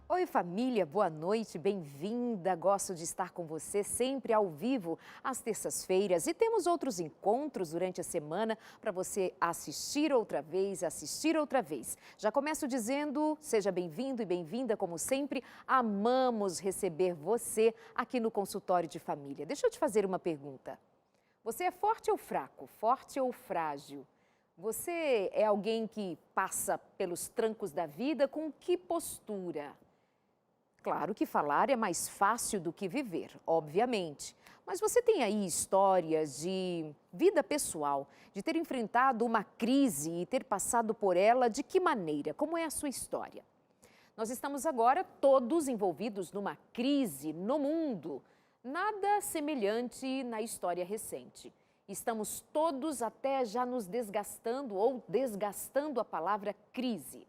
Oi família, boa noite, bem-vinda. Gosto de estar com você sempre ao vivo às terças-feiras e temos outros encontros durante a semana para você assistir outra vez, Já começo dizendo, seja bem-vindo e bem-vinda como sempre. Amamos receber você aqui no consultório de família. Deixa eu te fazer uma pergunta. Você é forte ou fraco? Forte ou frágil? Você é alguém que passa pelos trancos da vida com que postura? Claro que falar é mais fácil do que viver, obviamente. Mas você tem aí histórias de vida pessoal, de ter enfrentado uma crise e ter passado por ela de que maneira? Como é a sua história? Nós estamos agora todos envolvidos numa crise no mundo. Nada semelhante na história recente. Estamos todos até já nos desgastando ou desgastando a palavra crise.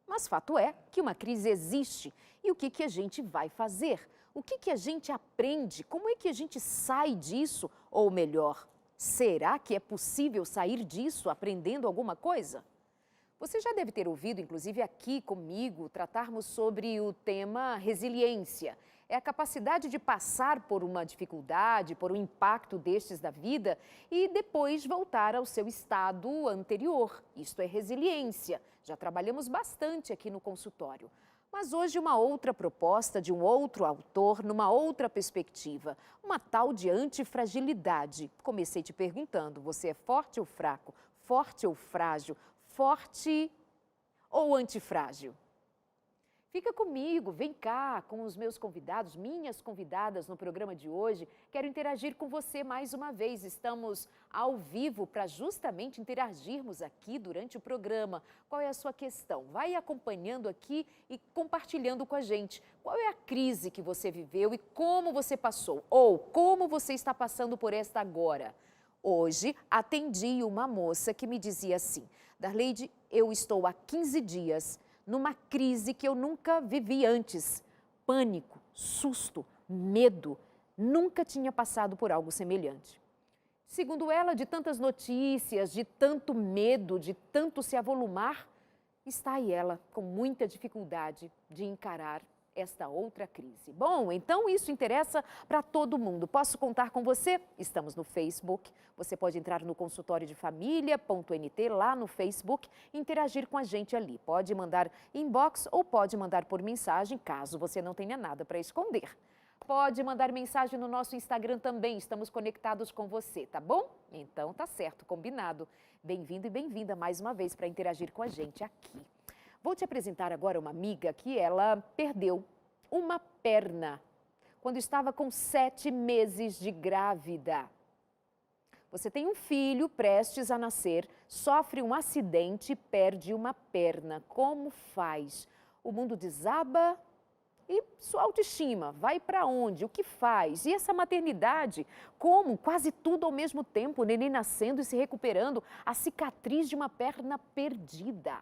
Mas fato é que uma crise existe. E o que a gente vai fazer? O que a gente aprende? Como é que a gente sai disso? Ou melhor, será que é possível sair disso aprendendo alguma coisa? Você já deve ter ouvido, inclusive aqui comigo, tratarmos sobre o tema resiliência. É a capacidade de passar por uma dificuldade, por um impacto destes da vida e depois voltar ao seu estado anterior. Isto é resiliência. Já trabalhamos bastante aqui no consultório. Mas hoje uma outra proposta de um outro autor, numa outra perspectiva, uma tal de antifragilidade. Comecei te perguntando, você é forte ou fraco? Forte ou frágil? Forte ou antifrágil? Fica comigo, vem cá com os meus convidados, minhas convidadas no programa de hoje. Quero interagir com você mais uma vez. Estamos ao vivo para justamente interagirmos aqui durante o programa. Qual é a sua questão? Vai acompanhando aqui e compartilhando com a gente. Qual é a crise que você viveu e como você passou? Ou como você está passando por esta agora? Hoje atendi uma moça que me dizia assim: Darleide, eu estou há 15 dias numa crise que eu nunca vivi antes. Pânico, susto, medo. Nunca tinha passado por algo semelhante. Segundo ela, de tantas notícias, de tanto medo, de tanto se avolumar, está aí ela com muita dificuldade de encarar esta outra crise. Bom, então isso interessa para todo mundo. Posso contar com você? Estamos no Facebook. Você pode entrar no consultório de família.nt lá no Facebook e interagir com a gente ali. Pode mandar inbox ou pode mandar por mensagem, caso você não tenha nada para esconder. Pode mandar mensagem no nosso Instagram também, estamos conectados com você, tá bom? Então tá certo, combinado. Bem-vindo e bem-vinda mais uma vez para interagir com a gente aqui. Vou te apresentar agora uma amiga que ela perdeu uma perna quando estava com 7 meses de grávida. Você tem um filho prestes a nascer, sofre um acidente e perde uma perna. Como faz? O mundo desaba e sua autoestima vai para onde? O que faz? E essa maternidade? Como? Quase tudo ao mesmo tempo, o neném nascendo e se recuperando, a cicatriz de uma perna perdida.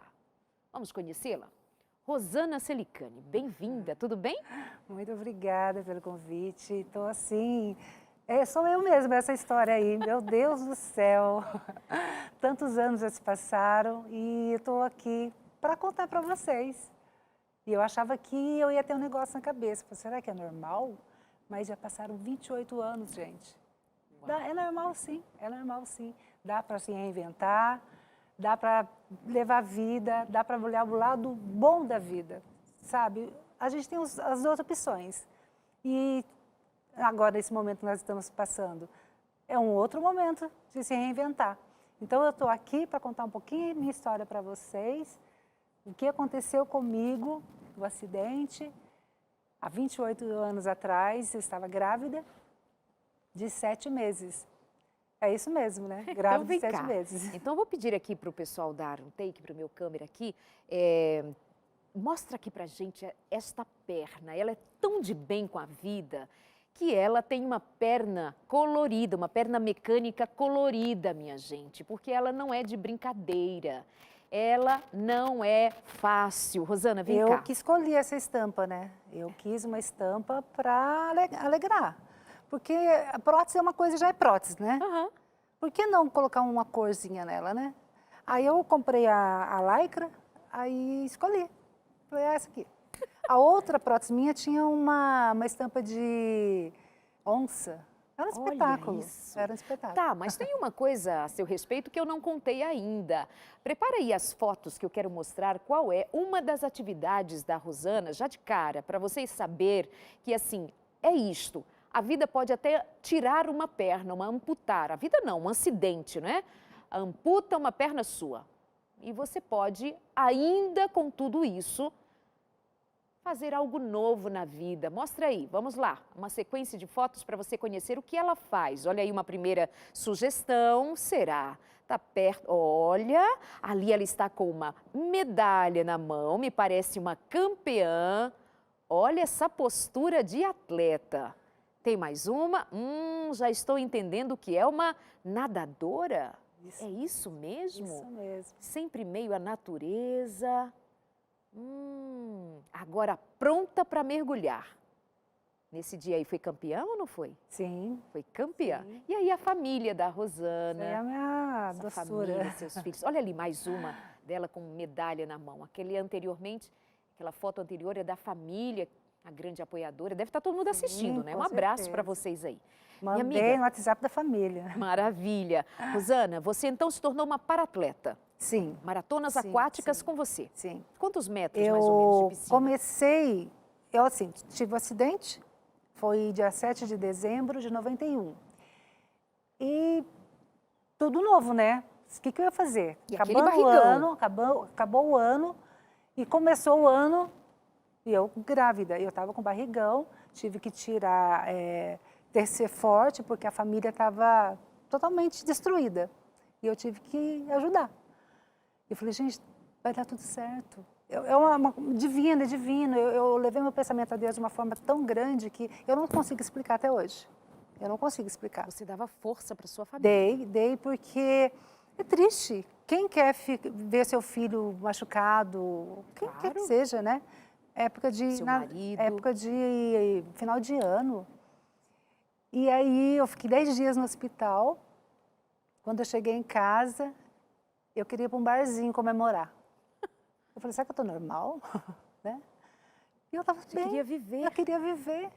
Vamos conhecê-la? Rosana Celicani, bem-vinda, tudo bem? Muito obrigada pelo convite. Estou assim, sou eu mesma essa história aí, meu Deus do céu. Tantos anos já se passaram e estou aqui para contar para vocês. E eu achava que eu ia ter um negócio na cabeça. Falei, será que é normal? Mas já passaram 28 anos, gente. É normal sim, é normal sim. Dá para se reinventar. Dá para levar a vida, dá para olhar o lado bom da vida, sabe? A gente tem as duas opções. E agora, esse momento que nós estamos passando, é um outro momento de se reinventar. Então, eu estou aqui para contar um pouquinho a minha história para vocês, o que aconteceu comigo, o acidente. Há 28 anos atrás, eu estava grávida de 7 meses. É isso mesmo, né? Grávida de 7 meses. Então, eu vou pedir aqui para o pessoal dar um take para o meu câmera aqui. Mostra aqui para a gente esta perna. Ela é tão de bem com a vida que ela tem uma perna colorida, uma perna mecânica colorida, minha gente. Porque ela não é de brincadeira. Ela não é fácil. Rosana, vem cá. Eu que escolhi essa estampa, né? Eu quis uma estampa para alegrar. Porque a prótese é uma coisa, já é prótese, né? Uhum. Por que não colocar uma corzinha nela, né? Aí eu comprei a lycra, aí escolhi. Falei, essa aqui. A outra prótese minha tinha uma estampa de onça. Era um espetáculo. Olha isso. Era um espetáculo. Tá, mas tem uma coisa a seu respeito que eu não contei ainda. Prepara aí as fotos que eu quero mostrar qual é uma das atividades da Rosana, já de cara, para vocês saber que, assim, é isto. A vida pode até tirar uma perna, amputar. A vida não, um acidente, né? Amputa uma perna sua. E você pode, ainda com tudo isso, fazer algo novo na vida. Mostra aí, vamos lá. Uma sequência de fotos para você conhecer o que ela faz. Olha aí uma primeira sugestão. Será? Tá perto. Olha, ali ela está com uma medalha na mão. Me parece uma campeã. Olha essa postura de atleta. Tem mais uma? Já estou entendendo que é uma nadadora. Isso. É isso mesmo? Isso mesmo. Sempre meio à natureza. Agora pronta para mergulhar. Nesse dia aí foi campeã ou não foi? Sim. Foi campeã. Sim. E aí a família da Rosana? É a minha Essa doçura. família, seus filhos. Olha ali mais uma dela com medalha na mão. Aquela foto anterior é da família, a grande apoiadora. Deve estar todo mundo assistindo, né? Com Um abraço certeza. para vocês aí. Mandei Minha amiga, no WhatsApp da família. maravilha. Rosana, você então se tornou uma paratleta. Sim. Maratonas Sim, aquáticas sim. com você. Sim. Quantos metros mais ou menos de Eu piscina? comecei, eu assim, tive um acidente, foi dia 7 de dezembro de 91. E tudo novo, né? O que eu ia fazer? E aquele Acabando o barrigão. ano, acabou o ano e começou o ano e eu grávida. Eu estava com barrigão, tive que tirar tercer forte porque a família estava totalmente destruída. E eu tive que ajudar. Eu falei, gente, vai dar tudo certo. Divino, é divino. Eu levei meu pensamento a Deus de uma forma tão grande que eu não consigo explicar até hoje. Eu não consigo explicar. Você dava força para sua família. Dei porque é triste. Quem quer ver seu filho machucado, quem quer que Claro. seja, né? Seu marido. Época de final de ano. E aí eu fiquei 10 dias no hospital. Quando eu cheguei em casa, eu queria ir para um barzinho comemorar. Eu falei, será que eu estou normal? Né? E eu estava bem. Você queria viver. Eu queria viver.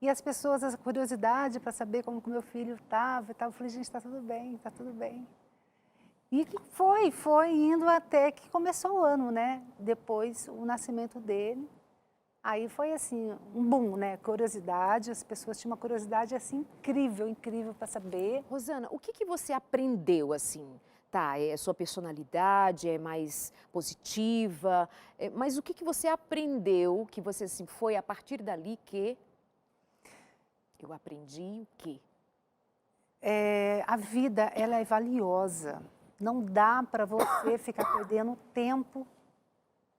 E as pessoas, a curiosidade para saber como que o meu filho estava e tal. Eu falei, gente, está tudo bem, está tudo bem. E foi indo até que começou o ano, né? Depois, o nascimento dele. Aí foi assim, um boom, né? Curiosidade, as pessoas tinham uma curiosidade assim incrível, incrível para saber. Rosana, o que você aprendeu assim? Tá, é sua personalidade, é mais positiva, mas o que você aprendeu que você assim, foi a partir dali que eu aprendi o quê? A vida, ela é valiosa. Não dá para você ficar perdendo tempo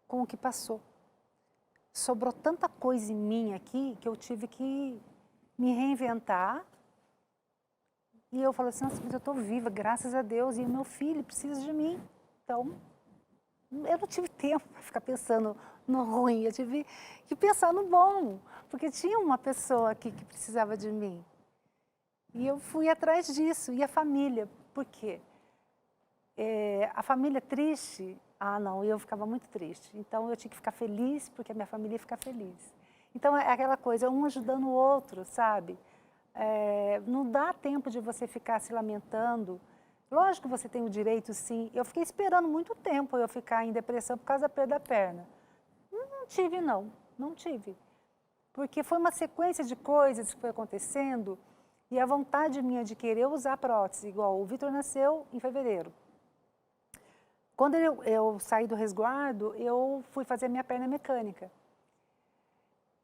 com o que passou. Sobrou tanta coisa em mim aqui que eu tive que me reinventar. E eu falei assim, nossa, mas eu estou viva, graças a Deus, e o meu filho precisa de mim. Então, eu não tive tempo para ficar pensando no ruim, eu tive que pensar no bom, porque tinha uma pessoa aqui que precisava de mim. E eu fui atrás disso, e a família, por quê? A família triste, não, eu ficava muito triste. Então, eu tinha que ficar feliz, porque a minha família ia ficar feliz. Então, é aquela coisa, um ajudando o outro, sabe? Não dá tempo de você ficar se lamentando. Lógico que você tem o direito, sim. Eu fiquei esperando muito tempo eu ficar em depressão por causa da perda da perna. Não tive, não tive. Porque foi uma sequência de coisas que foi acontecendo e a vontade minha de querer usar prótese, igual o Vitor nasceu em fevereiro. Quando eu saí do resguardo, eu fui fazer minha perna mecânica.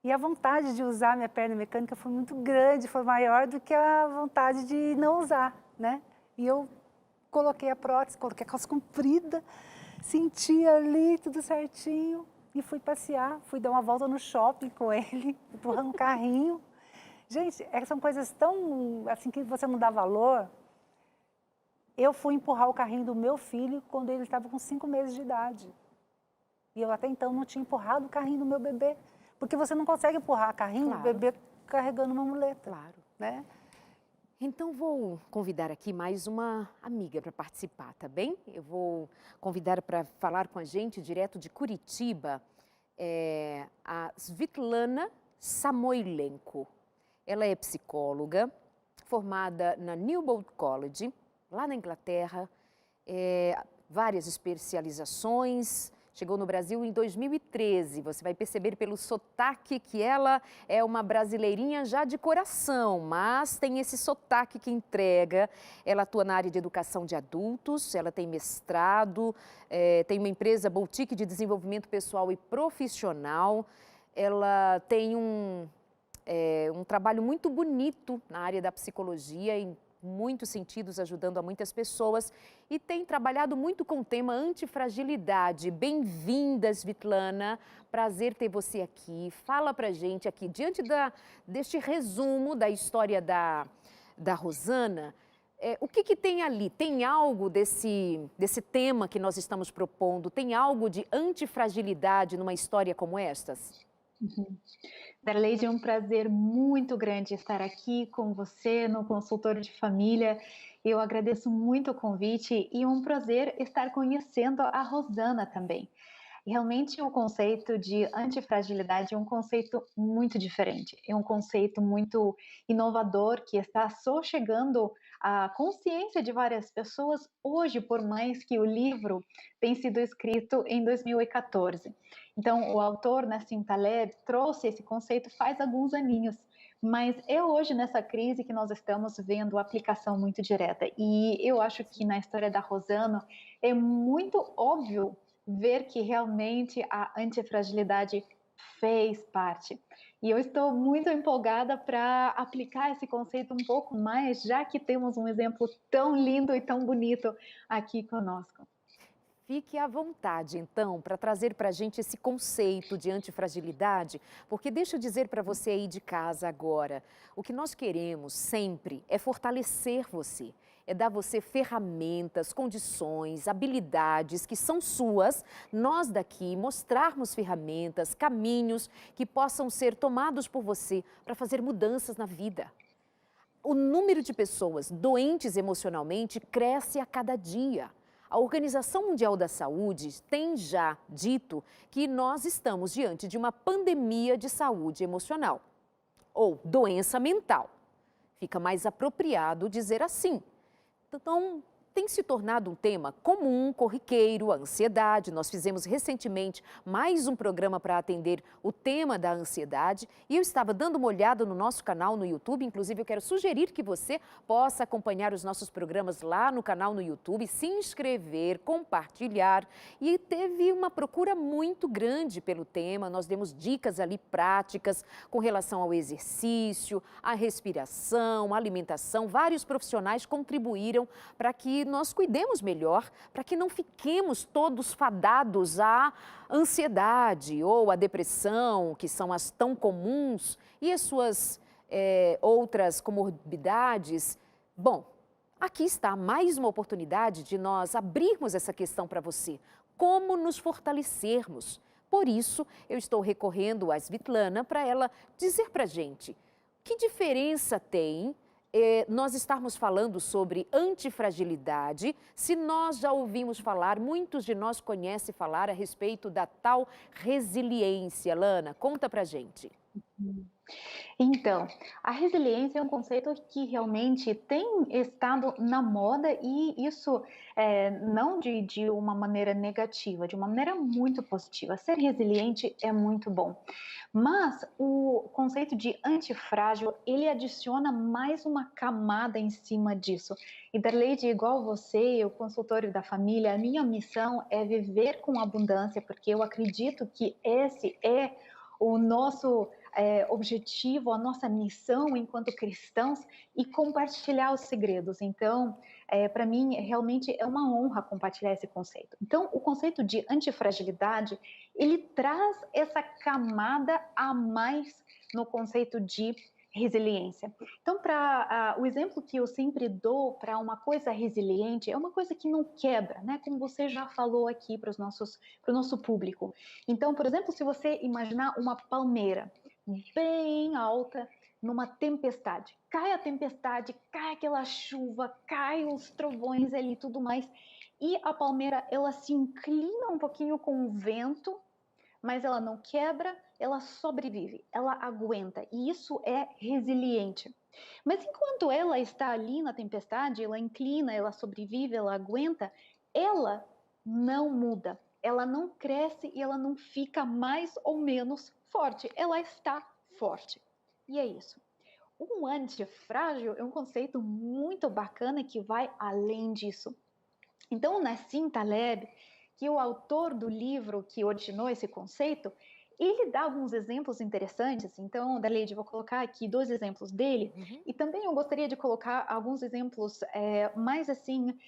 E a vontade de usar minha perna mecânica foi muito grande, foi maior do que a vontade de não usar, né? E eu coloquei a prótese, coloquei a calça comprida, senti ali tudo certinho e fui passear, fui dar uma volta no shopping com ele, empurrando um carrinho. Gente, são coisas tão assim que você não dá valor. Eu fui empurrar o carrinho do meu filho quando ele estava com 5 meses de idade. E eu até então não tinha empurrado o carrinho do meu bebê. Porque você não consegue empurrar carrinho, Claro. O bebê carregando uma muleta. Claro. Né? Então, vou convidar aqui mais uma amiga para participar, tá bem? Eu vou convidar para falar com a gente direto de Curitiba, Svitlana Samoilenko. Ela é psicóloga, formada na Newbold College, lá na Inglaterra, várias especializações. Chegou no Brasil em 2013. Você vai perceber pelo sotaque que ela é uma brasileirinha já de coração, mas tem esse sotaque que entrega. Ela atua na área de educação de adultos, ela tem mestrado, tem uma empresa boutique de desenvolvimento pessoal e profissional. Ela tem um trabalho muito bonito na área da psicologia, em muitos sentidos, ajudando a muitas pessoas, e tem trabalhado muito com o tema antifragilidade. Bem-vinda, Svitlana, prazer ter você aqui. Fala pra gente aqui, diante deste resumo da história da Rosana, o que tem ali? Tem algo desse tema que nós estamos propondo? Tem algo de antifragilidade numa história como estas? Darleide, é um prazer muito grande estar aqui com você no Consultório de Família. Eu agradeço muito o convite e é um prazer estar conhecendo a Rosana também. Realmente o conceito de antifragilidade é um conceito muito diferente, é um conceito muito inovador que está só chegando à consciência de várias pessoas hoje, por mais que o livro tenha sido escrito em 2014. Então, o autor, Nassim Taleb, trouxe esse conceito faz alguns aninhos, mas é hoje nessa crise que nós estamos vendo a aplicação muito direta. E eu acho que na história da Rosana é muito óbvio ver que realmente a antifragilidade fez parte. E eu estou muito empolgada para aplicar esse conceito um pouco mais, já que temos um exemplo tão lindo e tão bonito aqui conosco. Fique à vontade, então, para trazer para a gente esse conceito de antifragilidade, porque deixa eu dizer para você aí de casa agora, o que nós queremos sempre é fortalecer você, é dar você ferramentas, condições, habilidades que são suas, nós daqui mostrarmos ferramentas, caminhos que possam ser tomados por você para fazer mudanças na vida. O número de pessoas doentes emocionalmente cresce a cada dia. A Organização Mundial da Saúde tem já dito que nós estamos diante de uma pandemia de saúde emocional, ou doença mental. Fica mais apropriado dizer assim. Então, tem se tornado um tema comum, corriqueiro, a ansiedade. Nós fizemos recentemente mais um programa para atender o tema da ansiedade e eu estava dando uma olhada no nosso canal no YouTube. Inclusive, eu quero sugerir que você possa acompanhar os nossos programas lá no canal no YouTube, se inscrever, compartilhar. E teve uma procura muito grande pelo tema. Nós demos dicas ali práticas com relação ao exercício, à respiração, à alimentação. Vários profissionais contribuíram para que nós cuidemos melhor, para que não fiquemos todos fadados à ansiedade ou à depressão, que são as tão comuns, e as suas outras comorbidades. Bom, aqui está mais uma oportunidade de nós abrirmos essa questão para você. Como nos fortalecermos? Por isso, eu estou recorrendo a Svitlana para ela dizer para a gente que diferença tem nós estarmos falando sobre antifragilidade, se nós já ouvimos falar, muitos de nós conhecem falar a respeito da tal resiliência. Lana, conta pra gente. Então, a resiliência é um conceito que realmente tem estado na moda e isso não de uma maneira negativa, de uma maneira muito positiva. Ser resiliente é muito bom. Mas o conceito de antifrágil, ele adiciona mais uma camada em cima disso. E Darleide, igual você, o consultório da família, a minha missão é viver com abundância, porque eu acredito que esse é o nosso objetivo, a nossa missão enquanto cristãos e compartilhar os segredos. Então, para mim, realmente é uma honra compartilhar esse conceito. Então, o conceito de antifragilidade, ele traz essa camada a mais no conceito de resiliência. Então, o exemplo que eu sempre dou para uma coisa resiliente é uma coisa que não quebra, né? Como você já falou aqui para o nosso público. Então, por exemplo, se você imaginar uma palmeira bem alta numa tempestade. Cai a tempestade, cai aquela chuva, cai os trovões ali e tudo mais. E a palmeira, ela se inclina um pouquinho com o vento, mas ela não quebra, ela sobrevive, ela aguenta. E isso é resiliente. Mas enquanto ela está ali na tempestade, ela inclina, ela sobrevive, ela aguenta, ela não muda, ela não cresce e ela não fica mais ou menos forte, ela está forte. E é isso. Um antifrágil é um conceito muito bacana que vai além disso. Então, o Nassim Taleb, que é o autor do livro que originou esse conceito, ele dá alguns exemplos interessantes. Então, Daleide, vou colocar aqui 2 exemplos dele. E também eu gostaria de colocar alguns exemplos mais assim,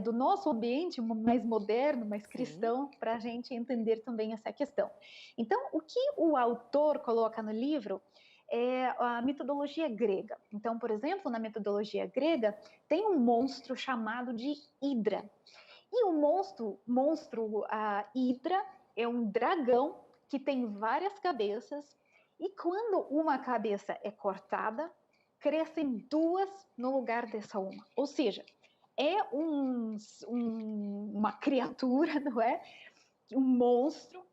do nosso ambiente mais moderno, mais cristão, para a gente entender também essa questão. Então, o que o autor coloca no livro é a metodologia grega. Então, por exemplo, na metodologia grega, tem um monstro chamado de Hidra. E o monstro Hidra é um dragão que tem várias cabeças, e quando uma cabeça é cortada, crescem 2 no lugar dessa uma. Ou seja, é uma criatura, não é? Um monstro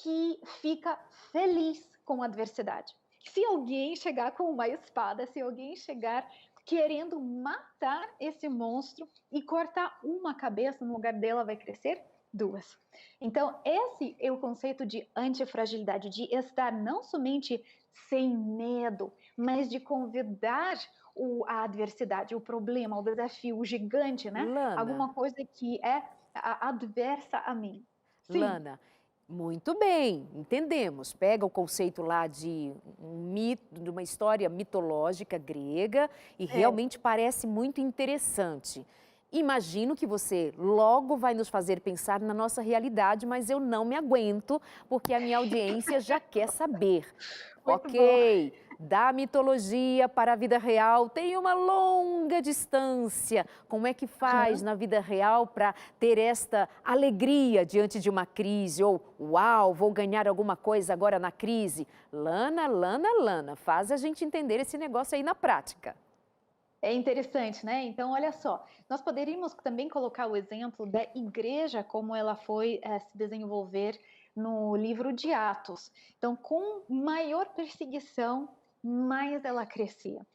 que fica feliz com a adversidade. Se alguém chegar com uma espada, se alguém chegar querendo matar esse monstro e cortar uma cabeça, no lugar dela vai crescer 2. Então, esse é o conceito de antifragilidade, de estar não somente sem medo, mas de convidar a adversidade, o problema, o desafio, o gigante, né? Lana. Alguma coisa que é adversa a mim. Sim. Lana, muito bem, entendemos. Pega o conceito lá de de uma história mitológica grega e realmente parece muito interessante. Imagino que você logo vai nos fazer pensar na nossa realidade, mas eu não me aguento, porque a minha audiência já quer saber. Ok, da mitologia para a vida real tem uma longa distância. Como é que faz na vida real para ter esta alegria diante de uma crise? Ou, uau, vou ganhar alguma coisa agora na crise? Lana, faz a gente entender esse negócio aí na prática. É interessante, né? Então, olha só, nós poderíamos também colocar o exemplo da igreja, como ela foi se desenvolver no livro de Atos. Então, com maior perseguição, mais ela crescia.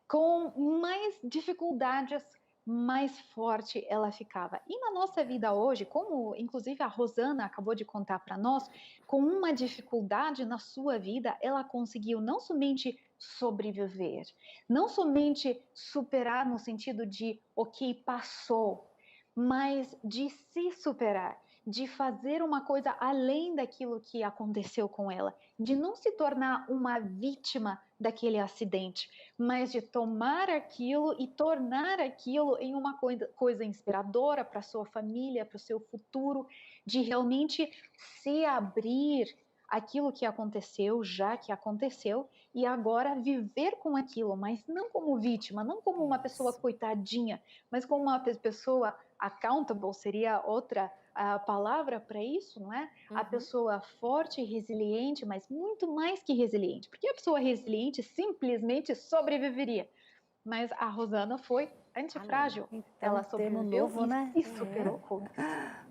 Com mais dificuldades, mais forte ela ficava. E na nossa vida hoje, como inclusive a Rosana acabou de contar para nós, com uma dificuldade na sua vida, ela conseguiu não somente sobreviver, não somente superar no sentido de, ok, passou, mas de se superar, de fazer uma coisa além daquilo que aconteceu com ela, de não se tornar uma vítima daquele acidente, mas de tomar aquilo e tornar aquilo em uma coisa inspiradora para a sua família, para o seu futuro, de realmente se abrir aquilo que aconteceu, já que aconteceu, e agora viver com aquilo, mas não como vítima, não como uma pessoa coitadinha, mas como uma pessoa accountable, seria outra palavra para isso, não é? A pessoa forte e resiliente, mas muito mais que resiliente, porque a pessoa resiliente simplesmente sobreviveria. Mas a Rosana foi antifrágil. Então, ela sobreviveu novo, né? E superou.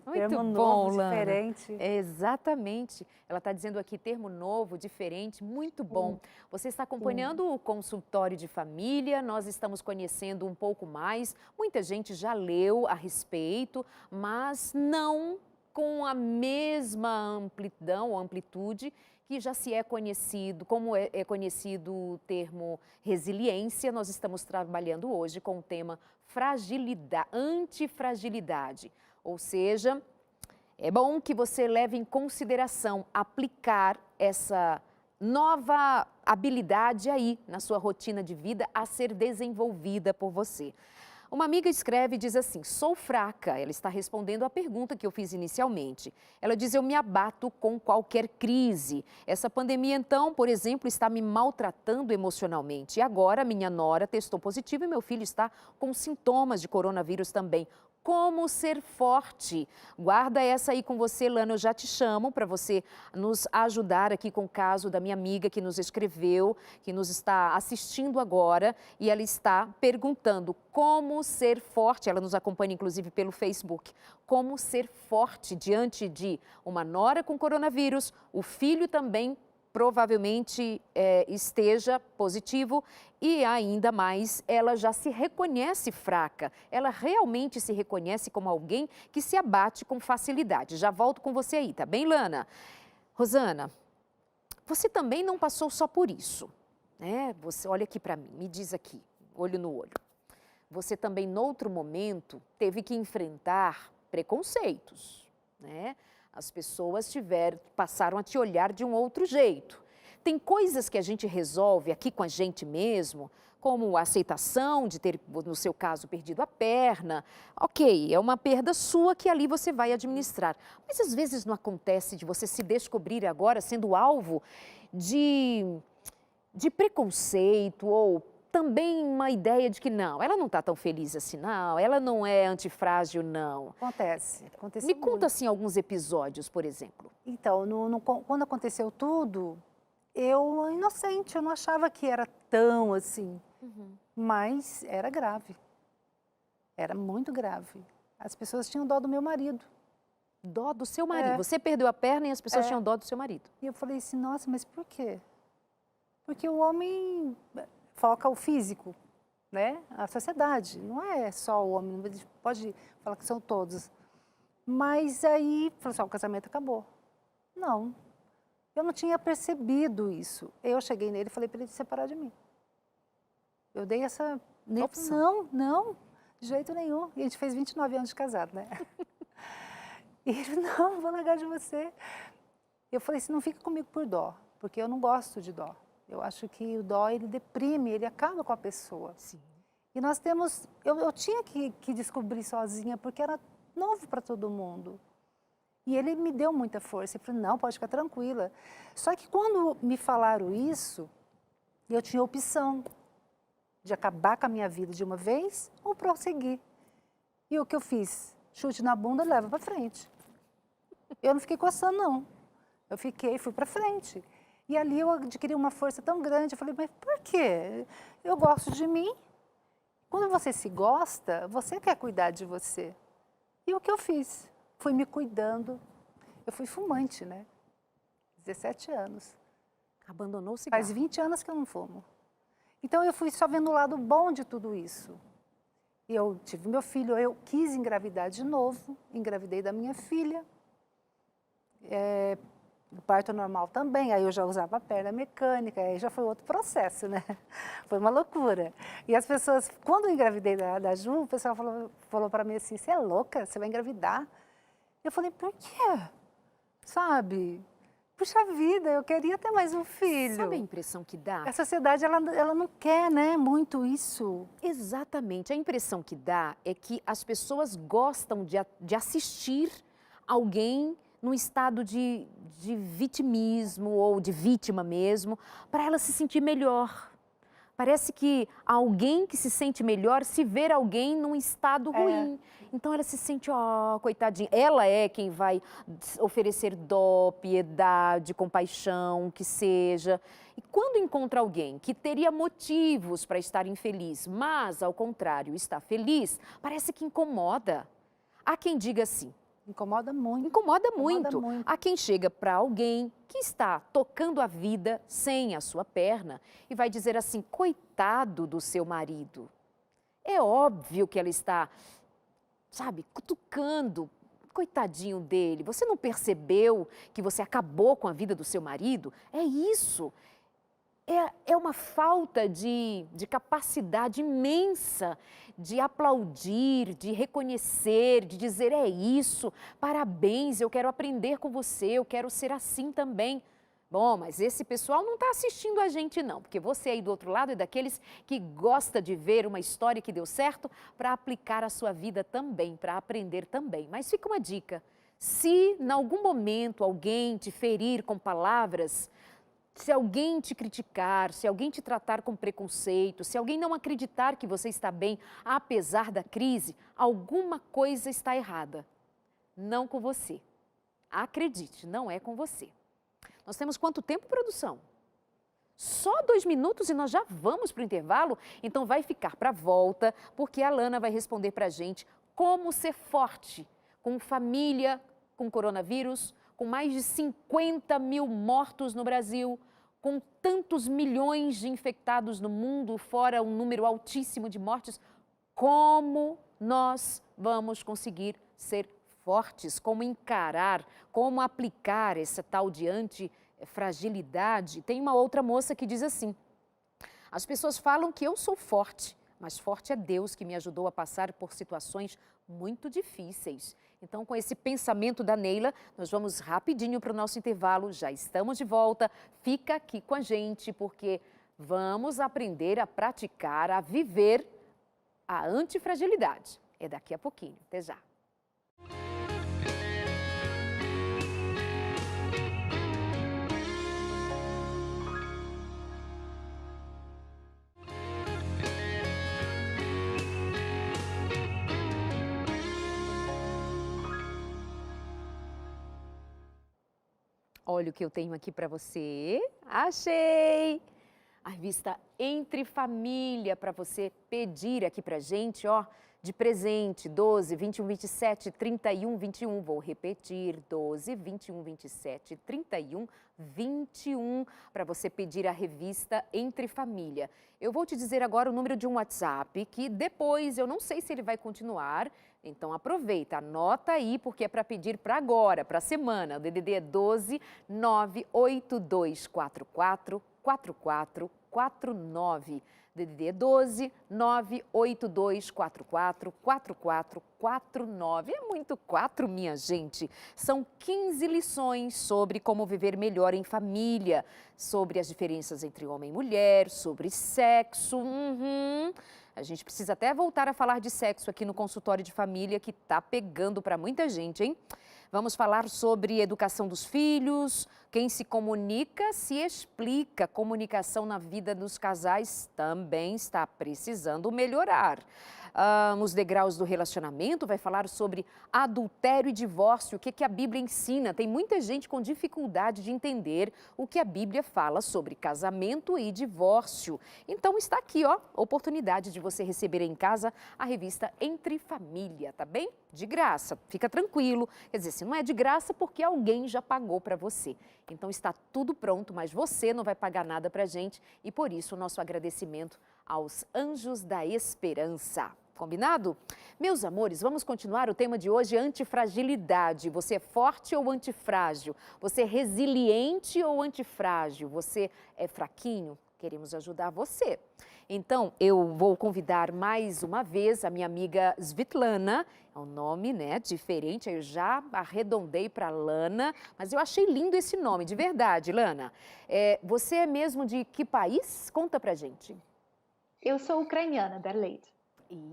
Muito termo bom, novo, Lana. diferente. Exatamente. Ela está dizendo aqui termo novo, diferente, muito bom. Você está acompanhando o consultório de família, nós estamos conhecendo um pouco mais. Muita gente já leu a respeito, mas não com a mesma amplidão ou amplitude que já se é conhecido, como é conhecido o termo resiliência. Nós estamos trabalhando hoje com o tema fragilidade, antifragilidade. Ou seja, é bom que você leve em consideração aplicar essa nova habilidade aí na sua rotina de vida a ser desenvolvida por você. Uma amiga escreve e diz assim: sou fraca. Ela está respondendo à pergunta que eu fiz inicialmente. Ela diz: eu me abato com qualquer crise. Essa pandemia, então, por exemplo, está me maltratando emocionalmente. E agora minha nora testou positivo e meu filho está com sintomas de coronavírus também. Como ser forte. Guarda essa aí com você, Lana, eu já te chamo para você nos ajudar aqui com o caso da minha amiga que nos escreveu, que nos está assistindo agora e ela está perguntando como ser forte. Ela nos acompanha inclusive pelo Facebook. Como ser forte diante de uma nora com coronavírus, o filho também provavelmente esteja positivo e ainda mais ela já se reconhece fraca, ela realmente se reconhece como alguém que se abate com facilidade. Já volto com você aí, tá bem, Lana? Rosana, você também não passou só por isso, né? Você olha aqui para mim, me diz aqui, olho no olho. Você também, noutro momento, teve que enfrentar preconceitos, né? As pessoas passaram a te olhar de um outro jeito. Tem coisas que a gente resolve aqui com a gente mesmo, como a aceitação de ter, no seu caso, perdido a perna. Ok, é uma perda sua que ali você vai administrar. Mas às vezes não acontece de você se descobrir agora sendo alvo de preconceito ou também uma ideia de que não, ela não está tão feliz assim, não, ela não é antifrágil, não. Acontece Me muito. conta, assim, alguns episódios, por exemplo. Então, quando aconteceu tudo, eu, inocente, eu não achava que era tão assim, mas era grave, era muito grave. As pessoas tinham dó do meu marido. Dó do seu marido. Você perdeu a perna e as pessoas tinham dó do seu marido. E eu falei assim, nossa, mas por quê? Porque o homem foca o físico, né? A sociedade, não é só o homem, a gente pode falar que são todos. Mas aí, falou assim, o casamento acabou. Não, eu não tinha percebido isso. Eu cheguei nele e falei para ele se separar de mim. Eu dei essa opção. Não, de jeito nenhum. E a gente fez 29 anos de casado, né? E ele, não, vou largar de você. Eu falei assim, não fica comigo por dó, porque eu não gosto de dó. Eu acho que o dó, ele deprime, ele acaba com a pessoa. Sim. E nós temos, eu tinha que descobrir sozinha, porque era novo para todo mundo. E ele me deu muita força. Ele falou, não, pode ficar tranquila. Só que quando me falaram isso, eu tinha a opção de acabar com a minha vida de uma vez ou prosseguir. E o que eu fiz? Chute na bunda, leva para frente. Eu não fiquei coçando, não. Eu fui para frente. E ali eu adquiri uma força tão grande, eu falei, mas por quê? Eu gosto de mim. Quando você se gosta, você quer cuidar de você. E o que eu fiz? Fui me cuidando. Eu fui fumante, né? 17 anos. Abandonou o cigarro. Faz 20 anos que eu não fumo. Então eu fui só vendo o lado bom de tudo isso. E eu tive meu filho, eu quis engravidar de novo, engravidei da minha filha. O parto normal também, aí eu já usava a perna mecânica, aí já foi outro processo, né? Foi uma loucura. E as pessoas, quando eu engravidei da Ju, o pessoal falou para mim assim, você é louca? Você vai engravidar? Eu falei, por quê? Sabe? Puxa vida, eu queria ter mais um filho. Sabe a impressão que dá? A sociedade, ela não quer, né, muito isso. Exatamente. A impressão que dá é que as pessoas gostam de assistir alguém num estado de vitimismo ou de vítima mesmo, para ela se sentir melhor. Parece que alguém que se sente melhor se ver alguém num estado ruim. Então ela se sente, coitadinha. Ela é quem vai oferecer dó, piedade, compaixão, que seja. E quando encontra alguém que teria motivos para estar infeliz, mas ao contrário está feliz, parece que incomoda. Há quem diga assim. Incomoda muito. Incomoda muito. Há quem chega para alguém que está tocando a vida sem a sua perna e vai dizer assim, coitado do seu marido. É óbvio que ela está, sabe, cutucando, coitadinho dele. Você não percebeu que você acabou com a vida do seu marido? É isso. É uma falta de capacidade imensa de aplaudir, de reconhecer, de dizer é isso, parabéns, eu quero aprender com você, eu quero ser assim também. Bom, mas esse pessoal não está assistindo a gente não, porque você aí do outro lado é daqueles que gosta de ver uma história que deu certo para aplicar a sua vida também, para aprender também. Mas fica uma dica, se em algum momento alguém te ferir com palavras, Se alguém te criticar, se alguém te tratar com preconceito, se alguém não acreditar que você está bem, apesar da crise, alguma coisa está errada. Não com você. Acredite, não é com você. Nós temos quanto tempo, produção? Só 2 minutos e nós já vamos para o intervalo? Então vai ficar para a volta, porque a Lana vai responder para a gente como ser forte com família, com coronavírus, com mais de 50 mil mortos no Brasil, com tantos milhões de infectados no mundo, fora um número altíssimo de mortes. Como nós vamos conseguir ser fortes? Como encarar, como aplicar essa tal de antifragilidade? Tem uma outra moça que diz assim: as pessoas falam que eu sou forte, mas forte é Deus que me ajudou a passar por situações muito difíceis. Então, com esse pensamento da Neila, nós vamos rapidinho para o nosso intervalo. Já estamos de volta. Fica aqui com a gente, porque vamos aprender a praticar, a viver a antifragilidade. É daqui a pouquinho. Até já. Olha o que eu tenho aqui para você. Achei! A revista Entre Família para você pedir aqui para gente, ó, de presente, 12, 21, 27, 31, 21. Vou repetir, 12, 21, 27, 31, 21, para você pedir a revista Entre Família. Eu vou te dizer agora o número de um WhatsApp, que depois eu não sei se ele vai continuar. Então aproveita, anota aí, porque é para pedir para agora, para a semana. O DDD é 12 98244 4449. DDD é 12 98244 4449. É muito 4, minha gente. São 15 lições sobre como viver melhor em família, sobre as diferenças entre homem e mulher, sobre sexo. A gente precisa até voltar a falar de sexo aqui no consultório de família, que tá pegando para muita gente, hein? Vamos falar sobre educação dos filhos, quem se comunica se explica. Comunicação na vida dos casais também está precisando melhorar. Nos degraus do relacionamento, vai falar sobre adultério e divórcio, o que a Bíblia ensina. Tem muita gente com dificuldade de entender o que a Bíblia fala sobre casamento e divórcio. Então está aqui, ó, oportunidade de você receber em casa a revista Entre Família, tá bem? De graça, fica tranquilo. Quer dizer, se não é de graça, porque alguém já pagou para você. Então está tudo pronto, mas você não vai pagar nada para a gente e por isso o nosso agradecimento aos Anjos da Esperança. Combinado? Meus amores, vamos continuar o tema de hoje, antifragilidade. Você é forte ou antifrágil? Você é resiliente ou antifrágil? Você é fraquinho? Queremos ajudar você. Então, eu vou convidar mais uma vez a minha amiga Svitlana. É um nome, né, diferente. Eu já arredondei para Lana, mas eu achei lindo esse nome, de verdade, Lana. Você é mesmo de que país? Conta pra gente. Eu sou ucraniana, Darleide.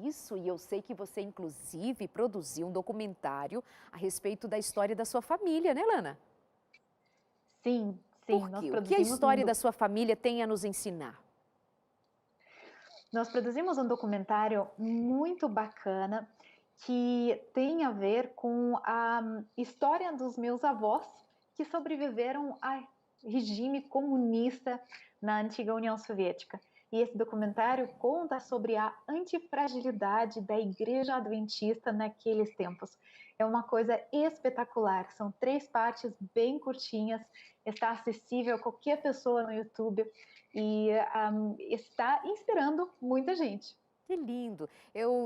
Isso, e eu sei que você, inclusive, produziu um documentário a respeito da história da sua família, né, Lana? Sim. Por quê? O que a história da sua família tem a nos ensinar? Nós produzimos um documentário muito bacana que tem a ver com a história dos meus avós que sobreviveram ao regime comunista na antiga União Soviética. E esse documentário conta sobre a antifragilidade da Igreja Adventista naqueles tempos. É uma coisa espetacular, são 3 partes bem curtinhas, está acessível a qualquer pessoa no YouTube e está inspirando muita gente. Que lindo!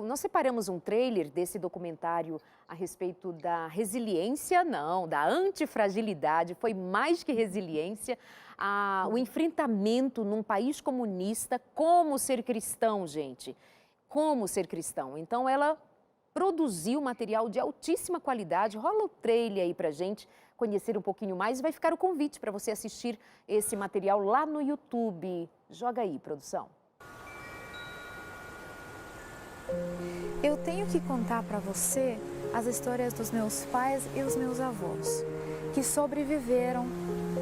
Nós separamos um trailer desse documentário a respeito da resiliência, não, da antifragilidade, foi mais que resiliência, o enfrentamento num país comunista, como ser cristão, gente, como ser cristão. Então ela produziu material de altíssima qualidade, rola o trailer aí pra gente conhecer um pouquinho mais e vai ficar o convite para você assistir esse material lá no YouTube. Joga aí, produção. Eu tenho que contar para você as histórias dos meus pais e os meus avós, que sobreviveram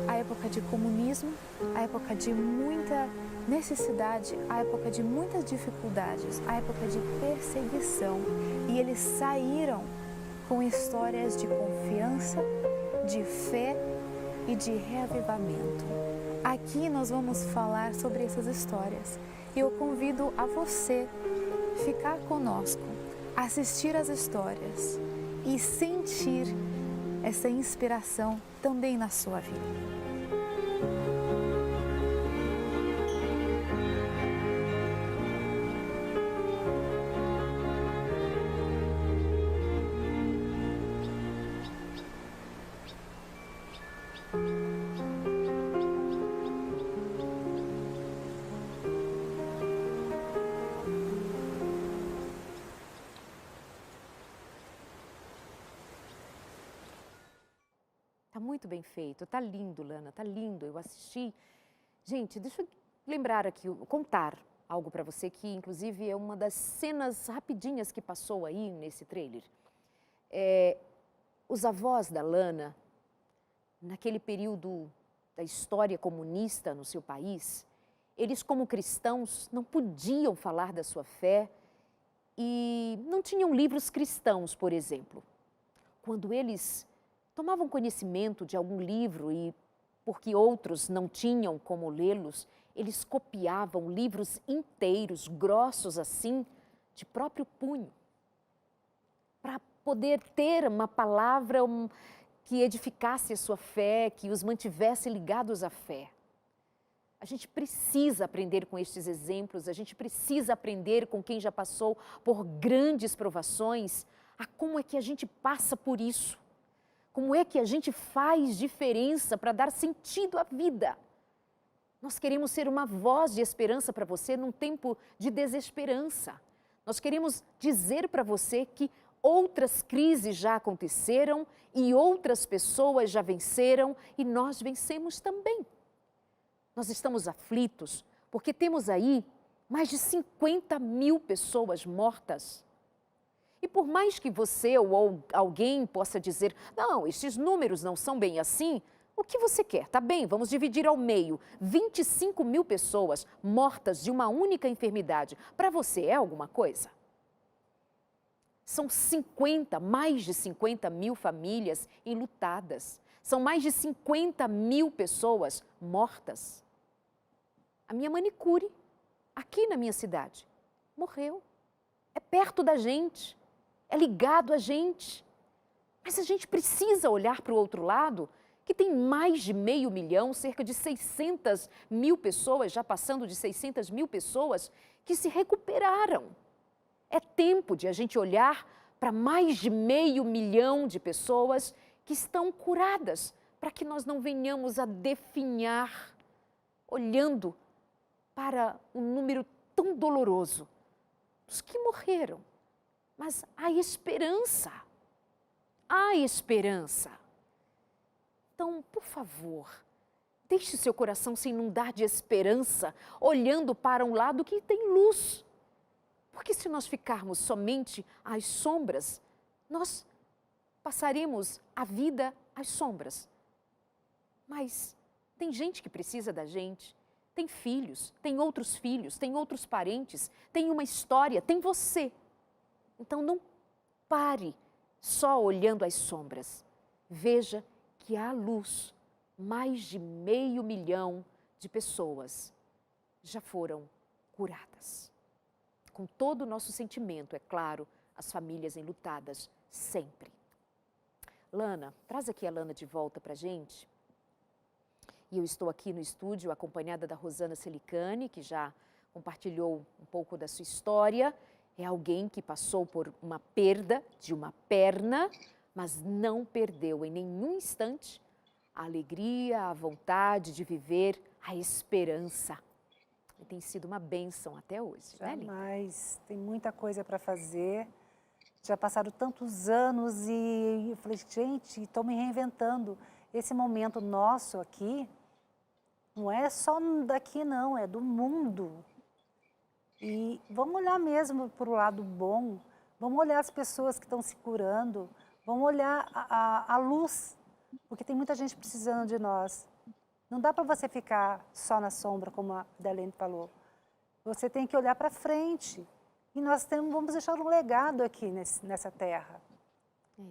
a época de comunismo, a época de muita necessidade, a época de muitas dificuldades, a época de perseguição. E eles saíram com histórias de confiança, de fé e de reavivamento. Aqui nós vamos falar sobre essas histórias. E eu convido a você ficar conosco, assistir às histórias e sentir essa inspiração também na sua vida. Tá muito bem feito, tá lindo, Lana, tá lindo. Eu assisti. Gente, deixa eu lembrar aqui, contar algo para você que, inclusive, é uma das cenas rapidinhas que passou aí nesse trailer. Os avós da Lana, naquele período da história comunista no seu país, eles, como cristãos, não podiam falar da sua fé e não tinham livros cristãos, por exemplo. Quando eles tomavam conhecimento de algum livro e, porque outros não tinham como lê-los, eles copiavam livros inteiros, grossos assim, de próprio punho, para poder ter uma palavra que edificasse a sua fé, que os mantivesse ligados à fé. A gente precisa aprender com estes exemplos, a gente precisa aprender com quem já passou por grandes provações, a como é que a gente passa por isso. Como é que a gente faz diferença para dar sentido à vida? Nós queremos ser uma voz de esperança para você num tempo de desesperança. Nós queremos dizer para você que outras crises já aconteceram e outras pessoas já venceram e nós vencemos também. Nós estamos aflitos porque temos aí mais de 50 mil pessoas mortas. E por mais que você ou alguém possa dizer, não, estes números não são bem assim, o que você quer? Tá bem, vamos dividir ao meio. 25 mil pessoas mortas de uma única enfermidade. Para você é alguma coisa? São mais de 50 mil famílias enlutadas. São mais de 50 mil pessoas mortas. A minha manicure, aqui na minha cidade, morreu. É perto da gente. É ligado a gente. Mas a gente precisa olhar para o outro lado, que tem mais de 500 mil, cerca de 600 mil pessoas, já passando de 600 mil pessoas, que se recuperaram. É tempo de a gente olhar para mais de 500 mil de pessoas que estão curadas, para que nós não venhamos a definhar, olhando para um número tão doloroso dos que morreram. Mas há esperança. Há esperança. Então, por favor, deixe seu coração se inundar de esperança, olhando para um lado que tem luz. Porque se nós ficarmos somente às sombras, nós passaremos a vida às sombras. Mas tem gente que precisa da gente, tem filhos, tem outros parentes, tem uma história, tem você. Então não pare só olhando as sombras. Veja que há luz. Mais de 500 mil de pessoas já foram curadas. Com todo o nosso sentimento, é claro, as famílias enlutadas sempre. Lana, traz aqui a Lana de volta para a gente. E eu estou aqui no estúdio acompanhada da Rosana Celicani, que já compartilhou um pouco da sua história. É alguém que passou por uma perda de uma perna, mas não perdeu em nenhum instante a alegria, a vontade de viver, a esperança. E tem sido uma bênção até hoje, né, Linda? Jamais. Tem muita coisa para fazer. Já passaram tantos anos e eu falei, gente, estou me reinventando. Esse momento nosso aqui não é só daqui, não, é do mundo. E vamos olhar mesmo para o lado bom, vamos olhar as pessoas que estão se curando, vamos olhar a luz, porque tem muita gente precisando de nós. Não dá para você ficar só na sombra, como a Darlene falou. Você tem que olhar para frente. E nós vamos deixar um legado aqui nessa terra.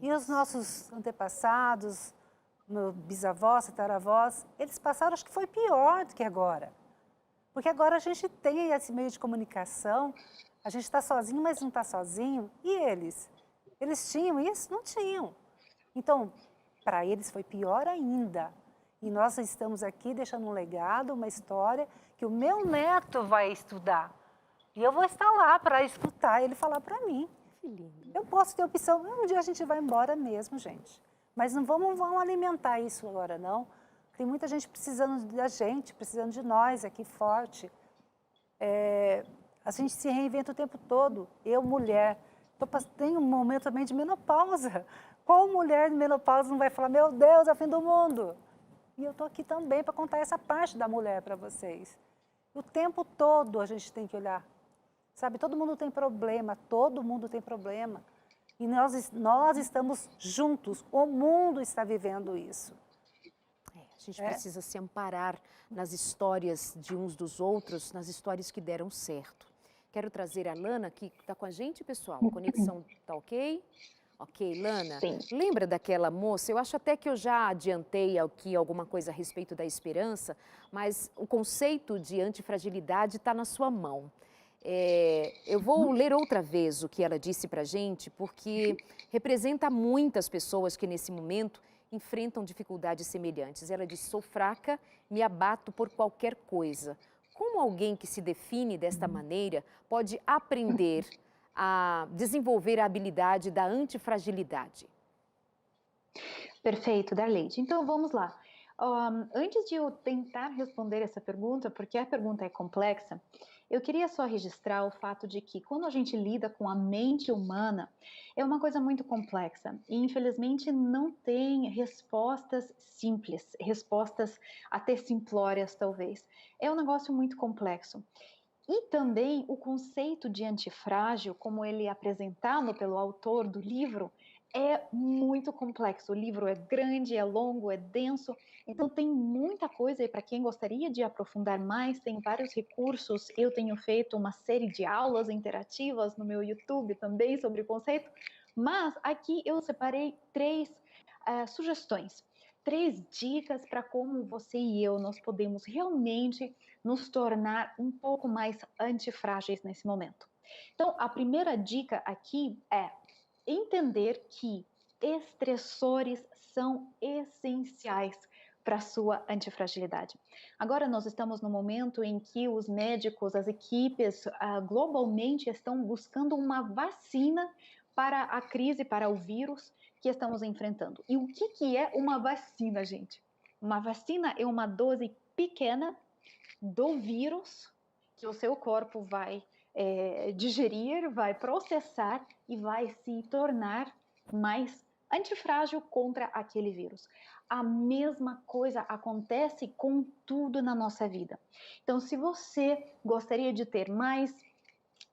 E os nossos antepassados, meus bisavós, tataravós, eles passaram, acho que foi pior do que agora. Porque agora a gente tem esse meio de comunicação, a gente está sozinho, mas não está sozinho. E eles? Eles tinham isso? Não tinham. Então, para eles foi pior ainda. E nós estamos aqui deixando um legado, uma história que o meu neto vai estudar. E eu vou estar lá para escutar ele falar para mim. Que lindo. Eu posso ter opção, um dia a gente vai embora mesmo, gente. Mas não vamos alimentar isso agora, não. Tem muita gente precisando da gente, precisando de nós aqui forte. A gente se reinventa o tempo todo. Eu, mulher, tenho um momento também de menopausa. Qual mulher de menopausa não vai falar, meu Deus, é o fim do mundo? E eu estou aqui também para contar essa parte da mulher para vocês. O tempo todo a gente tem que olhar. Sabe, todo mundo tem problema, todo mundo tem problema. E nós estamos juntos, o mundo está vivendo isso. A gente precisa se amparar nas histórias de uns dos outros, nas histórias que deram certo. Quero trazer a Lana, que está com a gente, pessoal. A conexão está ok? Ok, Lana. Sim. Lembra daquela moça? Eu acho até que eu já adiantei aqui alguma coisa a respeito da esperança, mas o conceito de antifragilidade está na sua mão. Eu vou ler outra vez o que ela disse para a gente, porque representa muitas pessoas que nesse momento enfrentam dificuldades semelhantes. Ela disse, sou fraca, me abato por qualquer coisa. Como alguém que se define desta maneira pode aprender a desenvolver a habilidade da antifragilidade? Perfeito, Darleide. Então, vamos lá. Antes de eu tentar responder essa pergunta, porque a pergunta é complexa, eu queria só registrar o fato de que quando a gente lida com a mente humana, é uma coisa muito complexa e infelizmente não tem respostas simples, respostas até simplórias talvez. É um negócio muito complexo. E também o conceito de antifrágil, como ele é apresentado pelo autor do livro, é muito complexo. O livro é grande, é longo, é denso, então tem muita coisa e para quem gostaria de aprofundar mais, tem vários recursos. Eu tenho feito uma série de aulas interativas no meu YouTube também sobre o conceito, mas aqui eu separei três sugestões, três dicas para como você e eu nós podemos realmente nos tornar um pouco mais antifrágeis nesse momento. Então, a primeira dica aqui é entender que estressores são essenciais para a sua antifragilidade. Agora nós estamos no momento em que os médicos, as equipes globalmente estão buscando uma vacina para a crise, para o vírus que estamos enfrentando. E o que é uma vacina, gente? Uma vacina é uma dose pequena do vírus que o seu corpo vai digerir, vai processar e vai se tornar mais antifrágil contra aquele vírus. A mesma coisa acontece com tudo na nossa vida. Então, se você gostaria de ter mais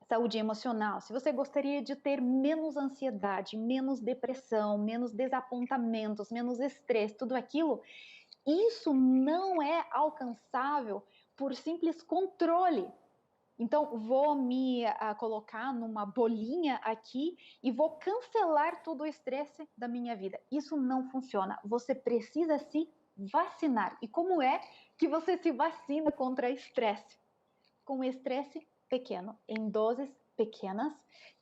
saúde emocional, se você gostaria de ter menos ansiedade, menos depressão, menos desapontamentos, menos estresse, tudo aquilo, isso não é alcançável por simples controle. Então, vou me colocar numa bolinha aqui e vou cancelar todo o estresse da minha vida. Isso não funciona. Você precisa se vacinar. E como é que você se vacina contra estresse? Com estresse pequeno, em doses pequenas,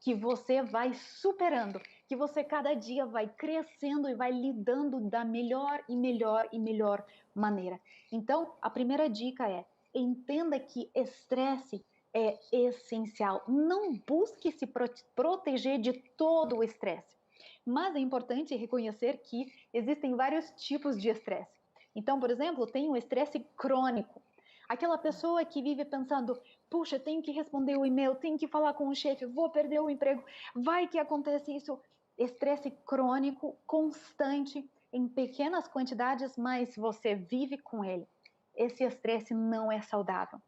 que você vai superando, que você cada dia vai crescendo e vai lidando da melhor e melhor e melhor maneira. Então, a primeira dica é: entenda que estresse é essencial. Não busque se proteger de todo o estresse. Mas é importante reconhecer que existem vários tipos de estresse. Então, por exemplo, tem o estresse crônico. Aquela pessoa que vive pensando, puxa, tenho que responder o e-mail, tenho que falar com o chefe, vou perder o emprego, vai que acontece isso. Estresse crônico, constante, em pequenas quantidades, mas você vive com ele. Esse estresse não é saudável.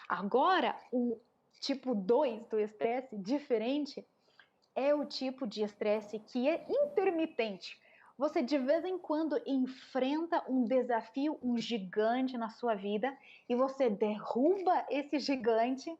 Agora, o tipo 2 do estresse, diferente, é o tipo de estresse que é intermitente. Você de vez em quando enfrenta um desafio, um gigante na sua vida e você derruba esse gigante,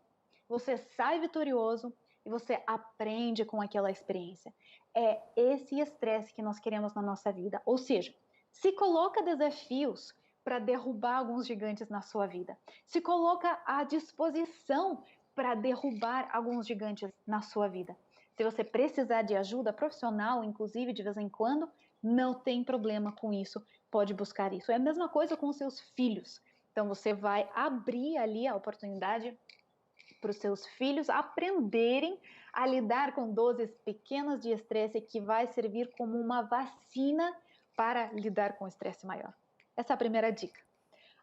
você sai vitorioso e você aprende com aquela experiência. É esse estresse que nós queremos na nossa vida. Ou seja, se coloca desafios para derrubar alguns gigantes na sua vida. Se coloca à disposição para derrubar alguns gigantes na sua vida. Se você precisar de ajuda profissional, inclusive de vez em quando, não tem problema com isso, pode buscar isso. É a mesma coisa com os seus filhos. Então você vai abrir ali a oportunidade para os seus filhos aprenderem a lidar com doses pequenas de estresse que vai servir como uma vacina para lidar com o estresse maior. Essa é a primeira dica.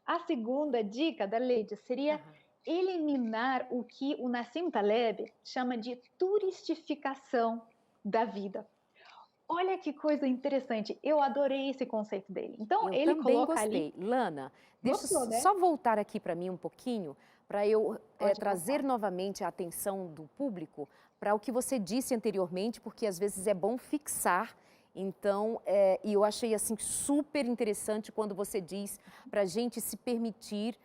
A segunda dica da Leide seria eliminar o que o Nassim Taleb chama de turistificação da vida. Olha que coisa interessante, eu adorei esse conceito dele. Então, Eu ele também coloca gostei. ali... Lana, deixa Gostou, né? só voltar aqui para mim um pouquinho, para eu Pode trazer voltar. novamente a atenção do público para o que você disse anteriormente, porque às vezes é bom fixar. Então, e eu achei assim super interessante quando você diz para a gente se permitir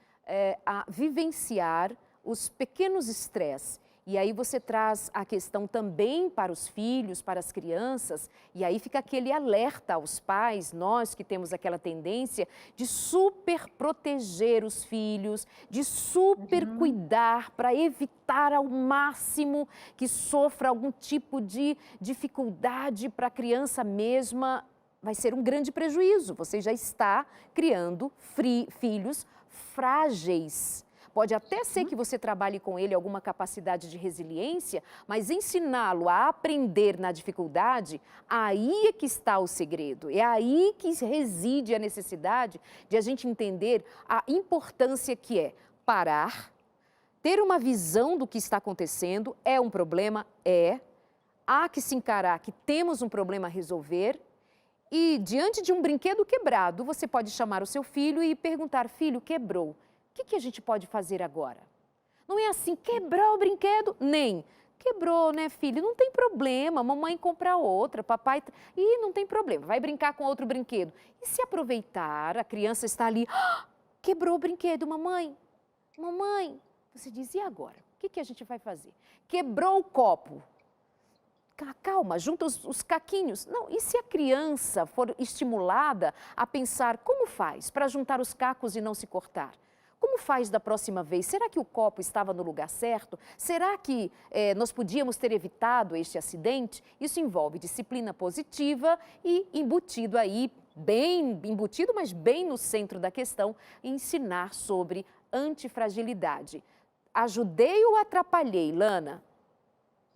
a vivenciar os pequenos estresses. E aí você traz a questão também para os filhos, para as crianças, e aí fica aquele alerta aos pais, nós que temos aquela tendência de super proteger os filhos, de super cuidar para evitar ao máximo que sofra algum tipo de dificuldade para a criança mesma. Vai ser um grande prejuízo, você já está criando filhos frágeis. Pode até ser que você trabalhe com ele alguma capacidade de resiliência, mas ensiná-lo a aprender na dificuldade, aí é que está o segredo. É aí que reside a necessidade de a gente entender a importância que é parar, ter uma visão do que está acontecendo. É um problema? É. Há que se encarar que temos um problema a resolver. E diante de um brinquedo quebrado, você pode chamar o seu filho e perguntar: filho, quebrou. O que a gente pode fazer agora? Não é assim, quebrar o brinquedo, nem quebrou, né, filho? Não tem problema, mamãe compra outra, papai... E não tem problema, vai brincar com outro brinquedo. E se aproveitar, a criança está ali, quebrou o brinquedo, mamãe, mamãe. Você diz, e agora? O que a gente vai fazer? Quebrou o copo. Calma, junta os caquinhos. Não, e se a criança for estimulada a pensar, como faz para juntar os cacos e não se cortar? Como faz da próxima vez? Será que o copo estava no lugar certo? Será que nós podíamos ter evitado este acidente? Isso envolve disciplina positiva e embutido aí, bem embutido, mas bem no centro da questão, ensinar sobre antifragilidade. Ajudei ou atrapalhei, Lana?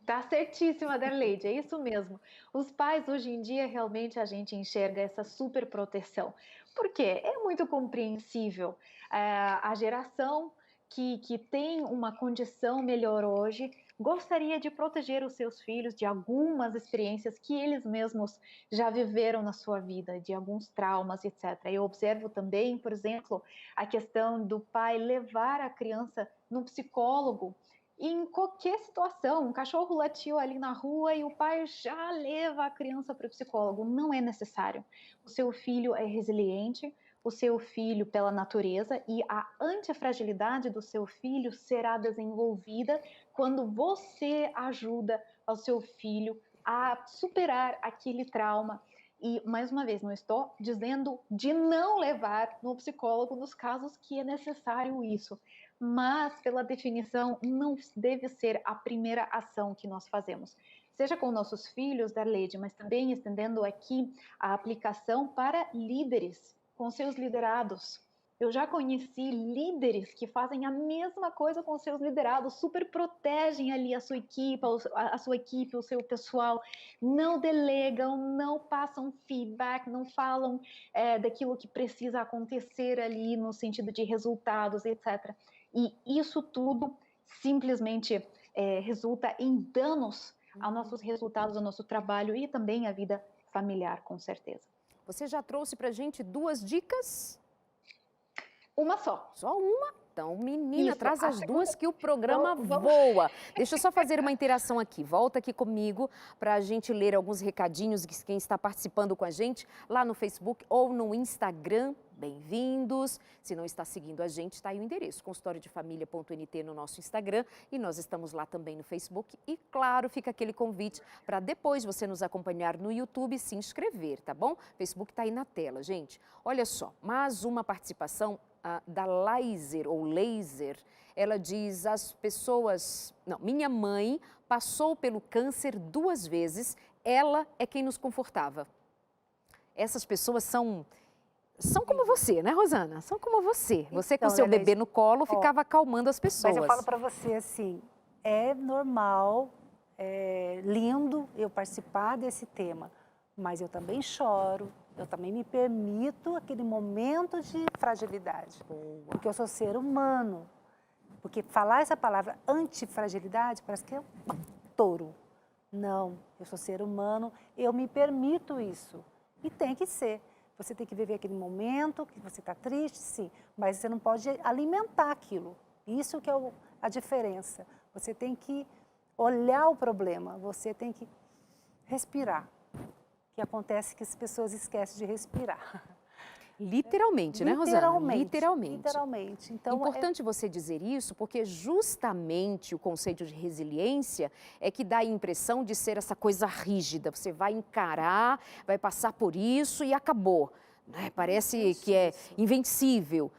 Tá certíssima, Darleide, é isso mesmo. Os pais, hoje em dia, realmente a gente enxerga essa super proteção. Por quê? É muito compreensível. A geração que tem uma condição melhor hoje gostaria de proteger os seus filhos de algumas experiências que eles mesmos já viveram na sua vida, de alguns traumas, etc. Eu observo também, por exemplo, a questão do pai levar a criança no psicólogo. Em qualquer situação, um cachorro latiu ali na rua e o pai já leva a criança para o psicólogo. Não é necessário. O seu filho é resiliente, o seu filho pela natureza, e a antifragilidade do seu filho será desenvolvida quando você ajuda o seu filho a superar aquele trauma. E, mais uma vez, não estou dizendo de não levar no psicólogo nos casos que é necessário isso, mas, pela definição, não deve ser a primeira ação que nós fazemos. Seja com nossos filhos, Darleide, mas também estendendo aqui a aplicação para líderes, com seus liderados. Eu já conheci líderes que fazem a mesma coisa com seus liderados, super protegem ali a sua equipe, o seu pessoal, não delegam, não passam feedback, não falam daquilo que precisa acontecer ali no sentido de resultados, etc. E isso tudo simplesmente resulta em danos aos nossos resultados, ao nosso trabalho e também à vida familiar, com certeza. Você já trouxe para a gente 2 dicas? Uma só. Só uma? Então, menina, Isso, traz a as segunda- duas que o programa voa. Deixa eu só fazer uma interação aqui. Volta aqui comigo para a gente ler alguns recadinhos de quem está participando com a gente lá no Facebook ou no Instagram. Bem-vindos. Se não está seguindo a gente, está aí o endereço, consultoriodefamilia.nt no nosso Instagram e nós estamos lá também no Facebook. E claro, fica aquele convite para depois você nos acompanhar no YouTube e se inscrever, tá bom? O Facebook está aí na tela, gente. Olha só, mais uma participação da Laser, ou Laser. Ela diz, as pessoas... Não, minha mãe passou pelo câncer 2 vezes, ela é quem nos confortava. Essas pessoas são como você, né, Rosana? São como você. Você com Então, seu Lelê, bebê no colo ficava acalmando as pessoas. Mas eu falo para você assim, é normal, é lindo eu participar desse tema, mas eu também choro, eu também me permito aquele momento de fragilidade, porque eu sou ser humano. Porque falar essa palavra antifragilidade parece que é um touro. Não, eu sou ser humano, eu me permito isso. E tem que ser. Você tem que viver aquele momento que você está triste, sim, mas você não pode alimentar aquilo. Isso que é a diferença. Você tem que olhar o problema, você tem que respirar. O que acontece é que as pessoas esquecem de respirar. Literalmente, né, Rosana? Literalmente. Literalmente. Então, Importante você dizer isso, porque justamente o conceito de resiliência é que dá a impressão de ser essa coisa rígida. Você vai encarar, vai passar por isso e acabou. Né? Parece que é invencível.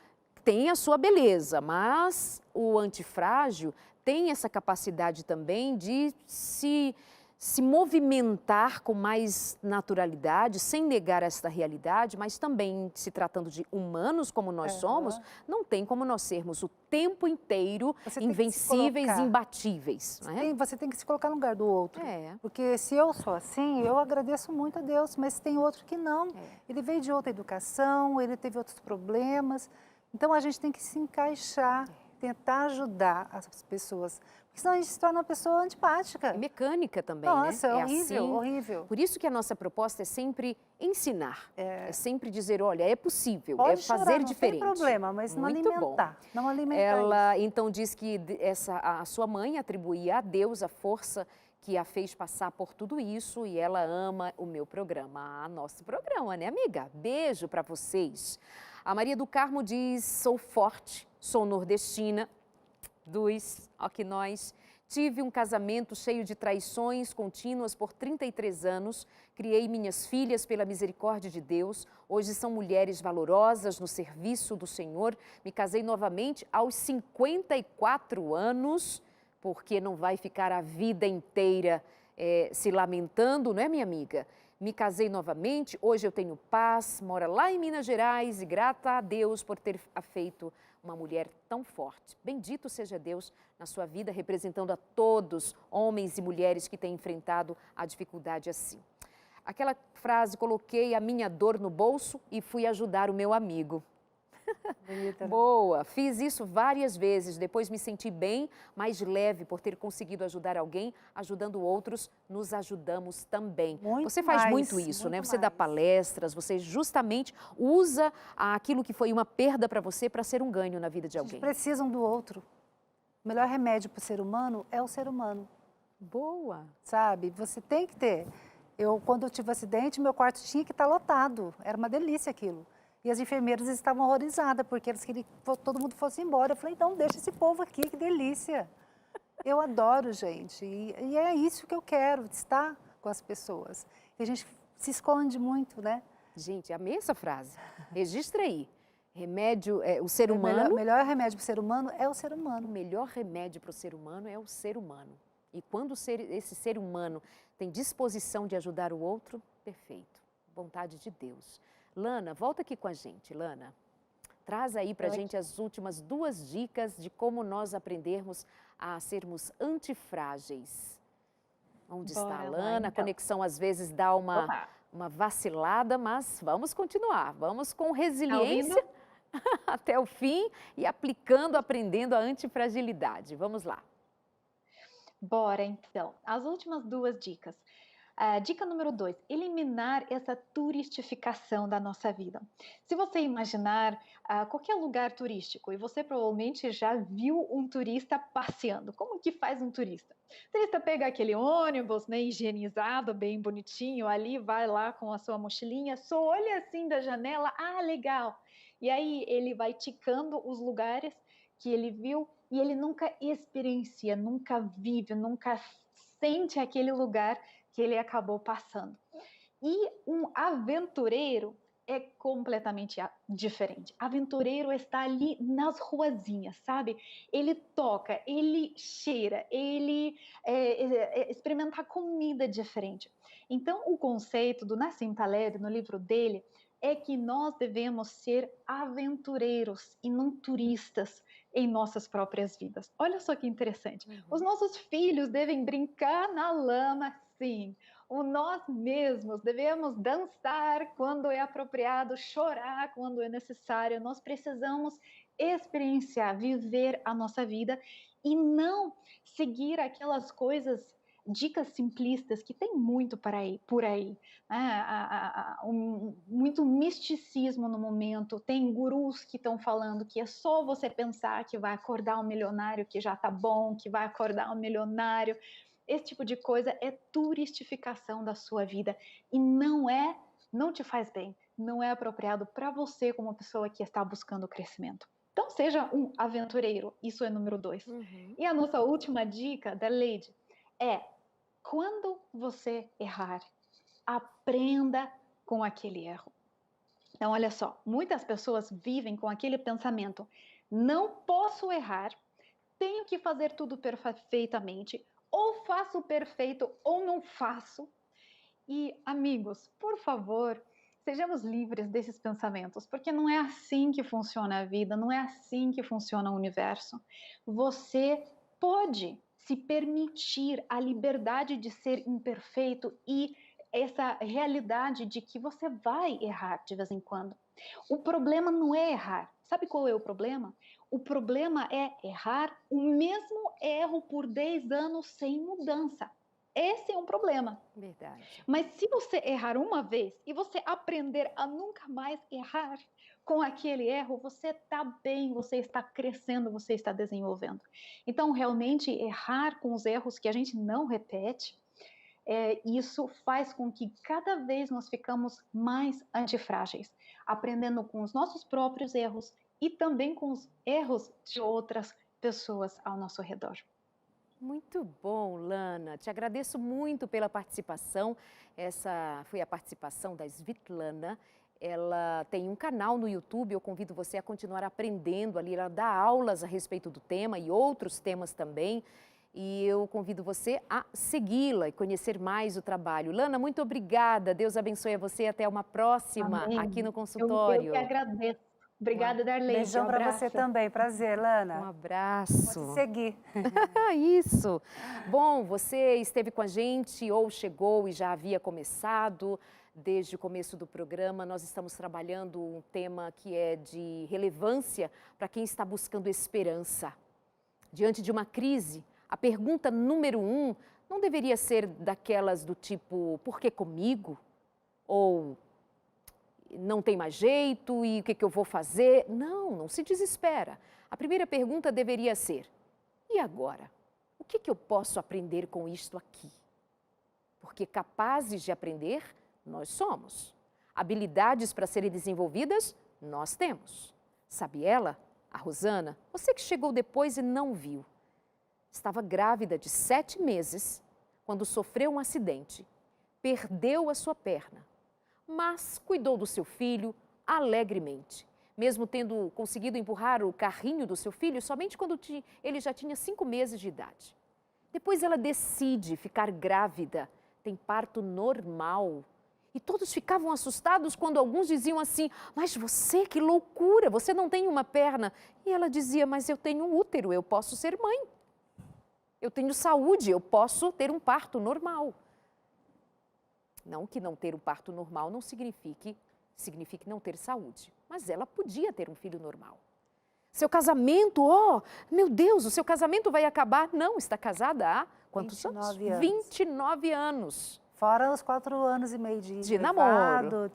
Tem a sua beleza, mas o antifrágil tem essa capacidade também de se movimentar com mais naturalidade, sem negar esta realidade, mas também se tratando de humanos como nós somos, não tem como nós sermos o tempo inteiro invencíveis, imbatíveis. Né? Você tem que se colocar no lugar do outro. É. Porque se eu sou assim, eu agradeço muito a Deus, mas tem outro que não. Ele veio de outra educação, ele teve outros problemas. Então a gente tem que se encaixar, tentar ajudar as pessoas. Porque senão a gente se torna uma pessoa antipática. É mecânica também, Nossa, né? é horrível, assim. horrível. Por isso que a nossa proposta é sempre ensinar. É sempre dizer, olha, é possível, Pode é fazer chorar, diferente. Não tem problema, mas não Muito alimentar. Bom. Não alimentar Ela, isso. então, diz que a sua mãe atribuía a Deus a força que a fez passar por tudo isso e ela ama o meu programa, nosso programa, né, amiga? Beijo para vocês. A Maria do Carmo diz, sou forte, sou nordestina, ó que nós. Tive um casamento cheio de traições contínuas por 33 anos, criei minhas filhas pela misericórdia de Deus, hoje são mulheres valorosas no serviço do Senhor, me casei novamente aos 54 anos, porque não vai ficar a vida inteira se lamentando, não é, minha amiga? Me casei novamente, hoje eu tenho paz, moro lá em Minas Gerais e grata a Deus por ter feito uma mulher tão forte. Bendito seja Deus na sua vida, representando a todos, homens e mulheres que têm enfrentado a dificuldade assim. Aquela frase, coloquei a minha dor no bolso e fui ajudar o meu amigo. Bonita, né? Boa, fiz isso várias vezes, depois me senti bem, mais leve por ter conseguido ajudar alguém, ajudando outros, nos ajudamos também. Você faz muito isso, né? Você dá palestras, você justamente usa aquilo que foi uma perda para você para ser um ganho na vida de alguém. Precisam do outro. O melhor remédio para o ser humano é o ser humano. Boa. Sabe, você tem que ter. Quando eu tive um acidente, meu quarto tinha que estar lotado, era uma delícia aquilo. E as enfermeiras estavam horrorizadas, porque elas queriam que todo mundo fosse embora. Eu falei, então deixa esse povo aqui, que delícia. Eu adoro, gente. E é isso que eu quero, estar com as pessoas. E a gente se esconde muito, né? Gente, amei essa frase. Registra aí. Remédio, o ser humano... O melhor remédio para o ser humano é o ser humano. O melhor remédio para o ser humano é o ser humano. E quando esse ser humano tem disposição de ajudar o outro, perfeito. Vontade de Deus. Lana, volta aqui com a gente, Lana. Traz aí para a gente as últimas 2 dicas de como nós aprendermos a sermos antifrágeis. Onde está a Lana? Então. A conexão às vezes dá uma vacilada, mas vamos continuar. Vamos com resiliência até o fim e aprendendo a antifragilidade. Vamos lá. Bora, então. As últimas 2 dicas. Dica número 2, eliminar essa turistificação da nossa vida. Se você imaginar qualquer lugar turístico, e você provavelmente já viu um turista passeando, como que faz um turista? O turista pega aquele ônibus, né, higienizado, bem bonitinho, ali vai lá com a sua mochilinha, só olha assim da janela, legal. E aí ele vai ticando os lugares que ele viu e ele nunca experiencia, nunca vive, nunca sente aquele lugar que ele acabou passando. E um aventureiro é completamente diferente. Aventureiro está ali nas ruazinhas, sabe? Ele toca, ele cheira, ele experimenta comida diferente. Então, o conceito do Nassim Taleb, no livro dele, é que nós devemos ser aventureiros e não turistas em nossas próprias vidas. Olha só que interessante. Os nossos filhos devem brincar na lama, sim. Nós mesmos devemos dançar quando é apropriado, chorar quando é necessário. Nós precisamos experienciar, viver a nossa vida e não seguir aquelas coisas, dicas simplistas que tem muito por aí. Muito misticismo no momento. Tem gurus que estão falando que é só você pensar que vai acordar um milionário que já está bom, que vai acordar um milionário. Esse tipo de coisa é turistificação da sua vida e não te faz bem, não é apropriado para você como pessoa que está buscando crescimento. Então, seja um aventureiro, isso é número 2. E a nossa última dica da Lady é, quando você errar, aprenda com aquele erro. Então, olha só, muitas pessoas vivem com aquele pensamento, não posso errar, tenho que fazer tudo perfeitamente, ou faço perfeito ou não faço. E, amigos, por favor, sejamos livres desses pensamentos, porque não é assim que funciona a vida, não é assim que funciona o universo. Você pode se permitir a liberdade de ser imperfeito e essa realidade de que você vai errar de vez em quando. O problema não é errar. Sabe qual é o problema? O problema é errar o mesmo erro por 10 anos sem mudança. Esse é um problema. Verdade. Mas se você errar uma vez e você aprender a nunca mais errar com aquele erro, você está bem, você está crescendo, você está desenvolvendo. Então, realmente, errar com os erros que a gente não repete, isso faz com que cada vez nós ficamos mais antifrágeis, aprendendo com os nossos próprios erros e também com os erros de outras pessoas ao nosso redor. Muito bom, Lana. Te agradeço muito pela participação. Essa foi a participação da Svitlana. Ela tem um canal no YouTube, eu convido você a continuar aprendendo ali. Ela dá aulas a respeito do tema e outros temas também. E eu convido você a segui-la e conhecer mais o trabalho. Lana, muito obrigada. Deus abençoe a você. Até uma próxima. Amém. Aqui no consultório. Eu que agradeço. Obrigada, Darley. Beijão para você também. Prazer, Lana. Um abraço. Vou te seguir. Isso. Bom, você esteve com a gente ou chegou e já havia começado. Desde o começo do programa, nós estamos trabalhando um tema que é de relevância para quem está buscando esperança. Diante de uma crise, a pergunta número 1 não deveria ser daquelas do tipo, por que comigo? Ou não tem mais jeito e o que eu vou fazer? Não se desespera. A primeira pergunta deveria ser, e agora? O que eu posso aprender com isto aqui? Porque capazes de aprender, nós somos. Habilidades para serem desenvolvidas, nós temos. Sabe ela, a Rosana, você que chegou depois e não viu, estava grávida de 7 meses quando sofreu um acidente, perdeu a sua perna, mas cuidou do seu filho alegremente, mesmo tendo conseguido empurrar o carrinho do seu filho somente quando ele já tinha 5 meses de idade. Depois ela decide ficar grávida, tem parto normal. E todos ficavam assustados quando alguns diziam assim, mas você, que loucura, você não tem uma perna. E ela dizia, mas eu tenho um útero, eu posso ser mãe. Eu tenho saúde, eu posso ter um parto normal. Não que não ter um parto normal não signifique não ter saúde. Mas ela podia ter um filho normal. Seu casamento, meu Deus, o seu casamento vai acabar. Não, está casada há quantos anos? 29 anos. 29 anos. Fora os 4 anos e meio De noivado, namoro.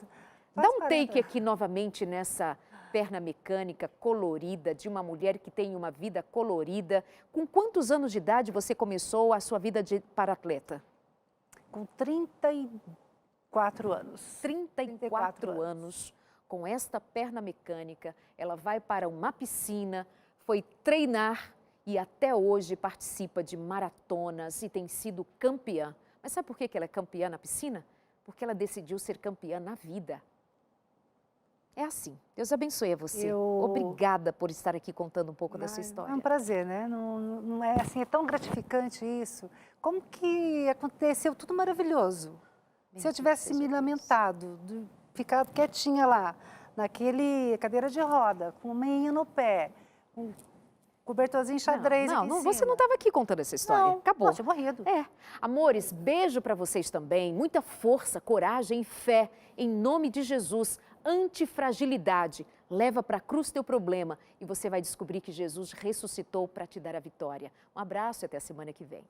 quase Dá um 40. take aqui novamente nessa perna mecânica colorida, de uma mulher que tem uma vida colorida. Com quantos anos de idade você começou a sua vida para atleta? Com 34 anos. 34 anos. Com esta perna mecânica, ela vai para uma piscina, foi treinar e até hoje participa de maratonas e tem sido campeã. Mas sabe por que ela é campeã na piscina? Porque ela decidiu ser campeã na vida. É assim. Deus abençoe a você. Obrigada por estar aqui contando um pouco da sua história. É um prazer, né? Não é assim, é tão gratificante isso. Como que aconteceu tudo maravilhoso. Se eu tivesse me lamentado, ficado quietinha lá, naquele cadeira de roda, com meinha no pé, com cobertorzinho xadrez aqui em cima. Você não estava aqui contando essa história. Não, Acabou. Tinha morrido. Amores, beijo para vocês também. Muita força, coragem e fé. Em nome de Jesus. Antifragilidade. Leva para a cruz teu problema e você vai descobrir que Jesus ressuscitou para te dar a vitória. Um abraço e até a semana que vem.